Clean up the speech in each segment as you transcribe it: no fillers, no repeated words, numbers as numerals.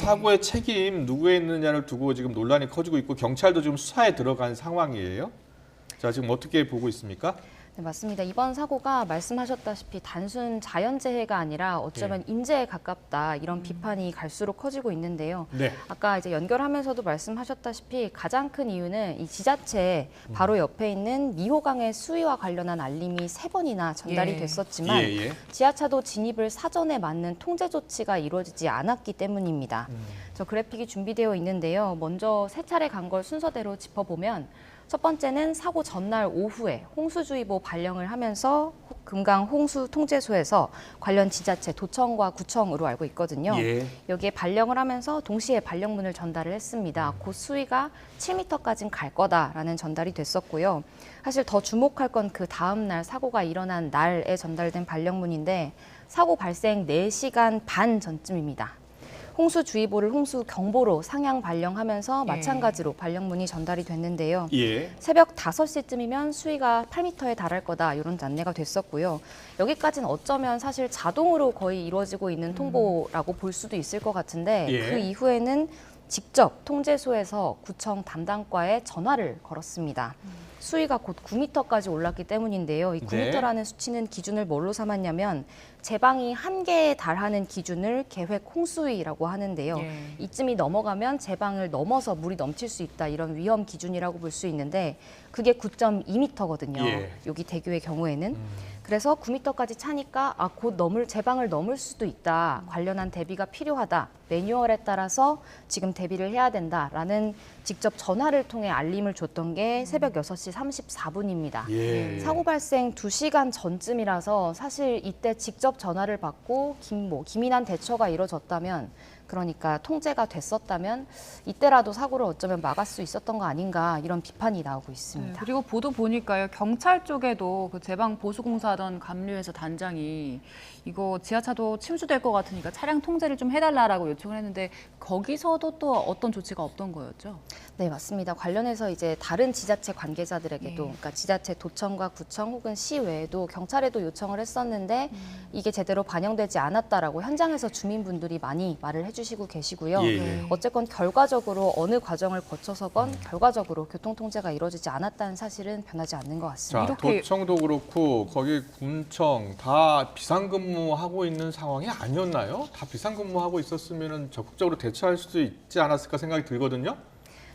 사고의 책임 누구에 있느냐를 두고 지금 논란이 커지고 있고 경찰도 지금 수사에 들어간 상황이에요. 자, 지금 어떻게 보고 있습니까? 네, 맞습니다. 이번 사고가 말씀하셨다시피 단순 자연재해가 아니라 어쩌면 인재에 가깝다 이런 비판이 갈수록 커지고 있는데요. 네. 아까 이제 연결하면서도 말씀하셨다시피 가장 큰 이유는 이 지자체 바로 옆에 있는 미호강의 수위와 관련한 알림이 3번이나 전달이 됐었지만 지하차도 진입을 사전에 맞는 통제 조치가 이루어지지 않았기 때문입니다. 저 그래픽이 준비되어 있는데요. 먼저 3차례 간 걸 순서대로 짚어보면 첫 번째는 사고 전날 오후에 홍수주의보 발령을 하면서 금강 홍수통제소에서 관련 지자체 도청과 구청으로 알고 있거든요. 여기에 발령을 하면서 동시에 발령문을 전달을 했습니다. 곧 수위가 7m까지는 갈 거다라는 전달이 됐었고요. 사실 더 주목할 건 그 다음 날 사고가 일어난 날에 전달된 발령문인데 사고 발생 4시간 반 전쯤입니다. 홍수주의보를 홍수경보로 상향 발령하면서 마찬가지로 발령문이 전달이 됐는데요. 새벽 5시쯤이면 수위가 8m에 달할 거다 이런 안내가 됐었고요. 여기까지는 어쩌면 사실 자동으로 거의 이루어지고 있는 통보라고 볼 수도 있을 것 같은데 그 이후에는 직접 통제소에서 구청 담당과에 전화를 걸었습니다. 수위가 곧 9m까지 올랐기 때문인데요. 이 9m라는 수치는 기준을 뭘로 삼았냐면 제방이 1개에 달하는 기준을 계획 홍수위라고 하는데요. 이쯤이 넘어가면 제방을 넘어서 물이 넘칠 수 있다 이런 위험 기준이라고 볼 수 있는데 그게 9.2m거든요. 여기 대교의 경우에는. 그래서 9m까지 차니까 곧 제방을 넘을 수도 있다. 관련한 대비가 필요하다. 매뉴얼에 따라서 지금 대비를 해야 된다라는 직접 전화를 통해 알림을 줬던 게 새벽 6시 34분입니다. 사고 발생 2시간 전쯤이라서 사실 이때 직접 전화를 받고 기민한 대처가 이루어졌다면 그러니까 통제가 됐었다면 이때라도 사고를 어쩌면 막을 수 있었던 거 아닌가 이런 비판이 나오고 있습니다. 그리고 보도 보니까요. 경찰 쪽에도 그 제방 보수공사하던 감류에서 단장이 이거 지하차도 침수될 것 같으니까 차량 통제를 좀 해달라고 요청을 했는데 거기서도 또 어떤 조치가 없던 거였죠? 네, 맞습니다. 관련해서 이제 다른 지자체 관계자들에게도 그러니까 지자체 도청과 구청 혹은 시 외에도 경찰에도 요청을 했었는데 이게 제대로 반영되지 않았다라고 현장에서 주민분들이 많이 말을 해주시고 계시고요. 어쨌건 결과적으로 어느 과정을 거쳐서건 결과적으로 교통통제가 이루어지지 않았다는 사실은 변하지 않는 것 같습니다. 자, 도청도 그렇고 거기 군청 다 비상근무하고 있는 상황이 아니었나요? 다 비상근무하고 있었으면 적극적으로 대처할 수도 있지 않았을까 생각이 들거든요.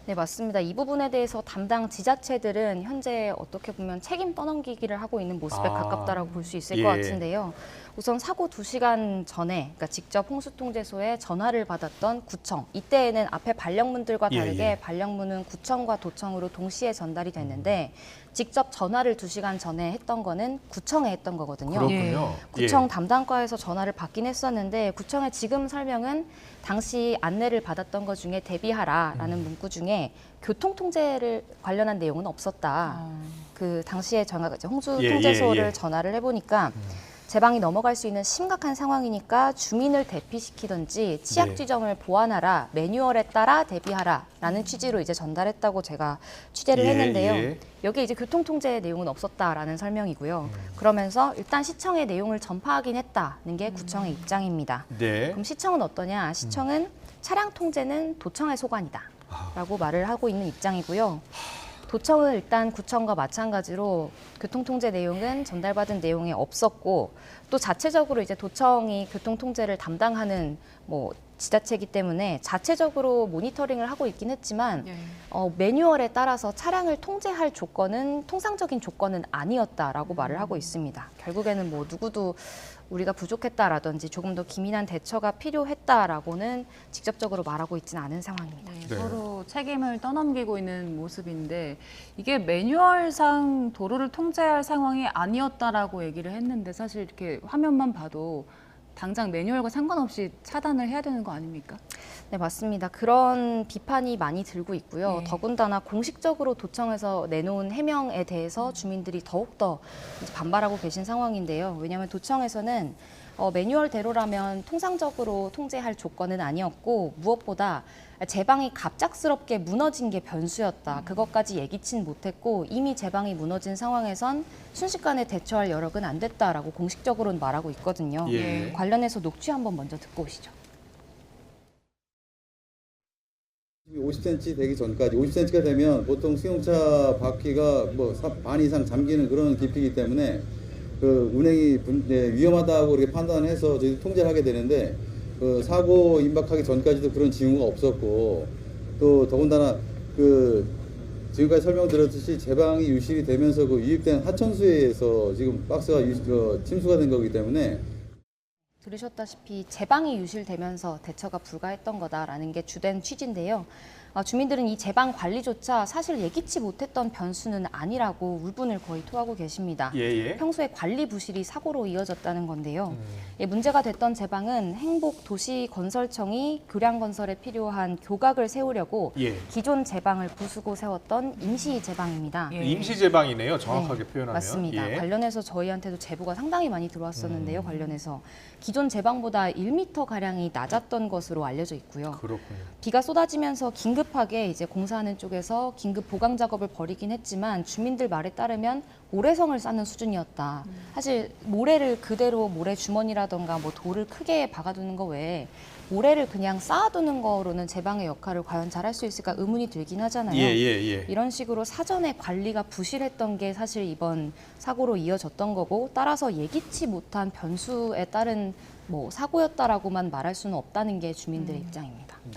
네, 맞습니다. 이 부분에 대해서 담당 지자체들은 현재 어떻게 보면 책임 떠넘기기를 하고 있는 모습에 가깝다라고 볼 수 있을 것 같은데요. 우선 사고 2시간 전에 그러니까 직접 홍수통제소에 전화를 받았던 구청. 이때에는 앞에 발령문들과 다르게 발령문은 구청과 도청으로 동시에 전달이 됐는데 직접 전화를 2시간 전에 했던 거는 구청에 했던 거거든요. 그렇군요. 구청 담당과에서 전화를 받긴 했었는데 구청의 지금 설명은 당시 안내를 받았던 것 중에 대비하라라는 문구 중에 교통통제를 관련한 내용은 없었다. 그 당시에 홍수통제소를 전화를 해보니까 제방이 넘어갈 수 있는 심각한 상황이니까 주민을 대피시키든지 취약 지점을 보완하라, 매뉴얼에 따라 대비하라라는 취지로 이제 전달했다고 제가 취재를 했는데요. 여기에 이제 교통통제 내용은 없었다라는 설명이고요. 그러면서 일단 시청의 내용을 전파하긴 했다는 게 구청의 입장입니다. 그럼 시청은 어떠냐? 시청은 차량 통제는 도청의 소관이다라고 말을 하고 있는 입장이고요. 도청은 일단 구청과 마찬가지로 교통통제 내용은 전달받은 내용에 없었고 또 자체적으로 이제 도청이 교통통제를 담당하는 지자체이기 때문에 자체적으로 모니터링을 하고 있긴 했지만 매뉴얼에 따라서 차량을 통제할 조건은 통상적인 조건은 아니었다라고 말을 하고 있습니다. 결국에는 누구도 우리가 부족했다라든지 조금 더 기민한 대처가 필요했다라고는 직접적으로 말하고 있지는 않은 상황입니다. 서로 책임을 떠넘기고 있는 모습인데 이게 매뉴얼상 도로를 통제할 상황이 아니었다라고 얘기를 했는데 사실 이렇게 화면만 봐도 당장 매뉴얼과 상관없이 차단을 해야 되는 거 아닙니까? 네, 맞습니다. 그런 비판이 많이 들고 있고요. 더군다나 공식적으로 도청에서 내놓은 해명에 대해서 주민들이 더욱더 반발하고 계신 상황인데요. 왜냐하면 도청에서는 매뉴얼대로라면 통상적으로 통제할 조건은 아니었고 무엇보다 제방이 갑작스럽게 무너진 게 변수였다. 그것까지 예기치 못했고 이미 제방이 무너진 상황에선 순식간에 대처할 여력은 안 됐다라고 공식적으로는 말하고 있거든요. 관련해서 녹취 한번 먼저 듣고 오시죠. 50cm 되기 전까지 50cm가 되면 보통 승용차 바퀴가 뭐 반 이상 잠기는 그런 깊이이기 때문에 그 운행이 위험하다고 이렇게 판단해서 저희 통제를 하게 되는데 그 사고 임박하기 전까지도 그런 징후가 없었고 또 더군다나 그 지금까지 설명드렸듯이 제방이 유실이 되면서 그 유입된 하천수에서 지금 박스가 침수가 된 거기 때문에 들으셨다시피 제방이 유실되면서 대처가 불가했던 거다라는 게 주된 취지인데요. 주민들은 이 제방 관리조차 사실 예기치 못했던 변수는 아니라고 울분을 거의 토하고 계십니다. 평소에 관리 부실이 사고로 이어졌다는 건데요. 문제가 됐던 제방은 행복도시건설청이 교량건설에 필요한 교각을 세우려고 기존 제방을 부수고 세웠던 임시 제방입니다. 임시 제방이네요. 정확하게 표현하면. 맞습니다. 관련해서 저희한테도 제보가 상당히 많이 들어왔었는데요. 관련해서 기존 제방보다 1m가량이 낮았던 것으로 알려져 있고요. 그렇군요. 비가 쏟아지면서 긴급하게 이제 공사하는 쪽에서 긴급 보강 작업을 벌이긴 했지만 주민들 말에 따르면 모래성을 쌓는 수준이었다. 사실 모래를 그대로 모래 주머니라던가 뭐 돌을 크게 박아두는 거 외에 모래를 그냥 쌓아두는 거로는 제방의 역할을 과연 잘할 수 있을까 의문이 들긴 하잖아요. 이런 식으로 사전에 관리가 부실했던 게 사실 이번 사고로 이어졌던 거고 따라서 예기치 못한 변수에 따른 뭐 사고였다라고만 말할 수는 없다는 게 주민들의 입장입니다.